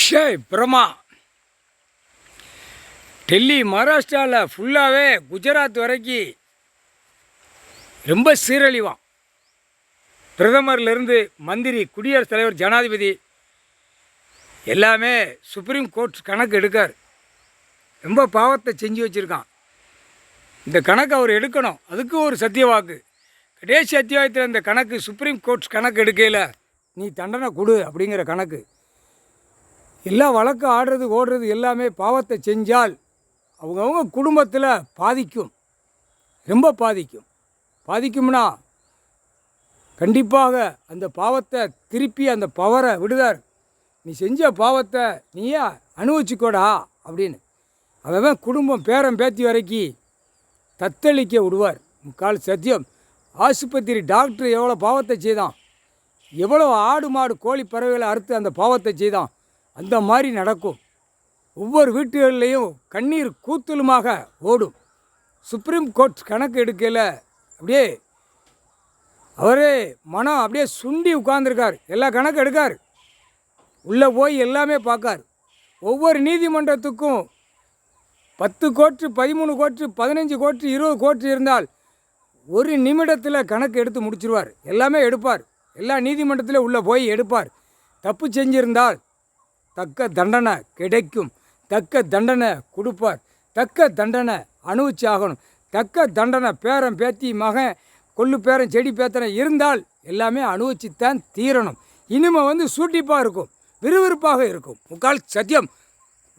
அக்ஷய் பிரமா டெல்லி மகாராஷ்டிராவில் ஃபுல்லாகவே குஜராத் வரைக்கும் ரொம்ப சீரழிவான். பிரதமர்லேருந்து மந்திரி, குடியரசுத் தலைவர், ஜனாதிபதி எல்லாமே சுப்ரீம் கோர்ட் கணக்கு எடுக்கார். ரொம்ப பாவத்தை செஞ்சு வச்சுருக்கான். இந்த கணக்கு அவர் எடுக்கணும். அதுக்கு ஒரு சத்திய வாக்கு. கடைசி அத்தியாயத்தில் இந்த கணக்கு சுப்ரீம் கோர்ட் கணக்கு எடுக்கையில் நீ தண்டனை கொடு அப்படிங்கிற கணக்கு. எல்லா வழக்கு ஆடுறது ஓடுறது எல்லாமே பாவத்தை செஞ்சால் அவங்கவுங்க குடும்பத்தில் பாதிக்கும். ரொம்ப பாதிக்கும்னா கண்டிப்பாக அந்த பாவத்தை திருப்பி அந்த பவரை விடுதார். நீ செஞ்ச பாவத்தை நீயே அனுபவிச்சுக்கோடா அப்படின்னு அவன் குடும்பம் பேரம் பேத்தி வரைக்கும் தத்தளிக்க விடுவார். முக்கால் சத்தியம். ஆஸ்பத்திரி டாக்டர் எவ்வளோ பாவத்தை செய்தான், எவ்வளோ ஆடு மாடு கோழி பறவைகளை அறுத்து அந்த பாவத்தை செய்தான். அந்த மாதிரி நடக்கும். ஒவ்வொரு வீட்டுகள்லேயும் கண்ணீர் கூத்தலுமாக ஓடும். சுப்ரீம் கோர்ட் கணக்கு எடுக்கையில் அப்படியே அவரே மனம் அப்படியே சுண்டி உட்கார்ந்துருக்கார். எல்லா கணக்கு எடுக்கார். உள்ளே போய் எல்லாமே பார்க்கார். ஒவ்வொரு நீதிமன்றத்துக்கும் 10 கோர்ட்டு, 13 கோர்ட்டு, 15 கோர்ட்டு, 20 கோர்ட்டு இருந்தால் ஒரு நிமிடத்தில் கணக்கு எடுத்து முடிச்சிருவார். எல்லாமே எடுப்பார். எல்லா நீதிமன்றத்திலும் உள்ளே போய் எடுப்பார். தப்பு செஞ்சிருந்தால் தக்க தண்டனை கிடைக்கும். தக்க தண்டனை கொடுப்பார். தக்க தண்டனை அனுபவிச்சு ஆகணும். தக்க தண்டனை பேரன் பேத்தி மகன் கொள்ளு பேரன் செடி பேத்தனை இருந்தால் எல்லாமே அனுபவிச்சுத்தான் தீரணும். இனிமே சூட்டிப்பாக இருக்கும், விறுவிறுப்பாக இருக்கும். முக்கால் சத்தியம்.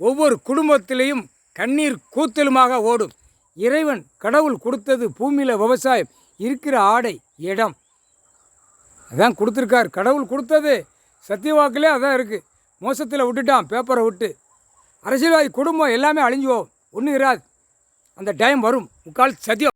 ஒவ்வொரு குடும்பத்திலையும் கண்ணீர் கூத்தலுமாக ஓடும். இறைவன் கடவுள் கொடுத்தது பூமியில் விவசாயம், இருக்கிற ஆடை இடம் அதான் கொடுத்துருக்கார். கடவுள் கொடுத்தது சத்தியவாக்கிலே அதான் இருக்குது. மோசத்தில் விட்டுட்டான் பேப்பரை விட்டு. அரசியல்வாதி குடும்பம் எல்லாமே அழிஞ்சு போகும். ஒன்றும் இராது. அந்த டைம் வரும். முக்கால் சத்தியம்.